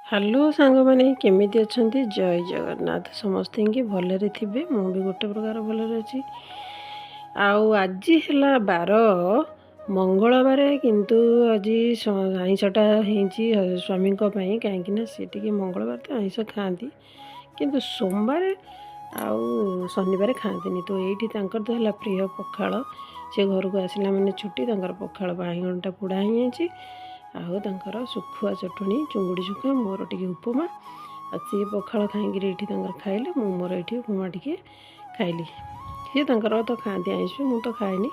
Hello सांग मैंने केमिति अछंती जय जगन्नाथ समस्ते की भलरे थिबे मु भी गोटे प्रकार भलरे अछि आउ आज है बार मंगलवार किंतु आज आईंषटा होती स्वामी कहीं सी मंगलवार तो आईंष खाती किंतु सोमवार आउ शनिवार खाती तो ये तो है प्रिय पखाल से घर को आसला मैंने छुट्टी पखाल बाईगणटा पोड़ा ही आउ तर सुखुआ चटणी चुंगुड़ी सुखुआ मोर टे उपमा आ सी पखाल खाई खाइले मु मोर ये उपमा टे खाइली सी तो खाती आईस मु तो खाएनी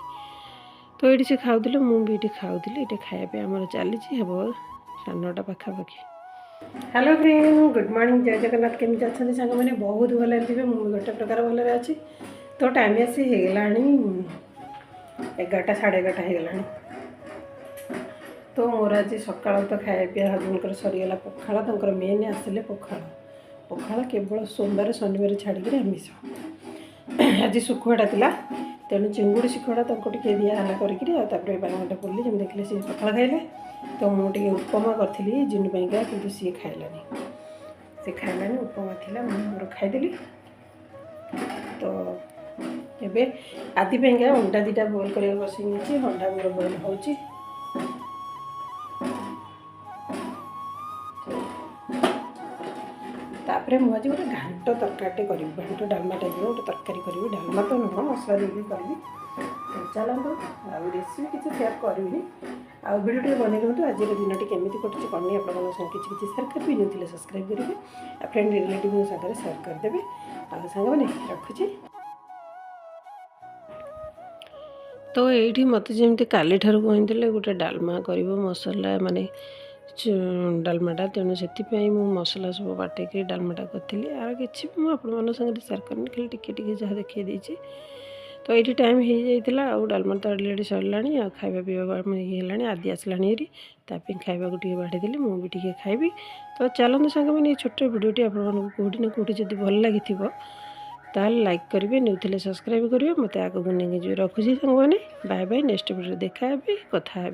तो ये से खाऊे मुझे खाऊली ये खायापी आम चली हम 9:30 पाखापाखि। हेलो फ्रेंड गुड मॉर्निंग जय जगन्नाथ केमी अच्छा सांग मैंने बहुत भल थे मुझे गोटे प्रकार भलरे अच्छी तो टाइम आसी होगा 11टा 11:30 होगा तो मोर आज सका तो खाया पीया हजबैंड सरीगला पखाल मेन आसिले पखाल पखाल केवल सोमवार शनिवार छाड़ी आमिष आज शुखुआटा था तेणु चिंगुड़ी शुखुआटा टे दिहला करके बांगटा पड़े जब देखिले सी पखाल खाइले तो मुझे उपमा करी जिनुपाइका कि सी खाइलानी उपमा थी मोर खाईदेली तो ये आदिपाइका अंडा 2टा बॉयल कर बसई अंडा मोर बॉयल हो तापर मुझे गोटे घांट तरकारी करी घांट डालमा टाइप गोटे तरकारी करी डालमा तो नुह मसला देवी करी चलतु आउ रेसिपी किसी सेयार करी आउ भिडियो बन दिखाँ आज दिन केमी कटुच्ची कौन आप किसी सेयार करेंगे न्यू सब्सक्राइब करेंगे आ फ्रेंड रिलेटिव सागर सेयार करदे आ सांग मैंने रखुची तो ये मत जमी काली ठार कहते गोटे डालमा कर मसला माने डालमाटा तेणु से मसला सब बाटिक डालमाटा करी आर कि मुझे सेयार करनी खाली टिके जहाँ देखी देती तो ये टाइम हो जाता आउ डालमा तो अलरेडी सरला आ खावा पीवा ये आदि आसला खावा को बाढ़ीदेली मुझे खाइबी तो चलते सांग मैंने छोटे भिडियोटी आपड़ी ना कौटी जब भल लगी ताल लाइक करेंगे न्यू थे सब्सक्राइब करेंगे मत आगे नहीं रखुची सांग मैंने बाय बाय नेक्स्ट भिडियो देखा कथा।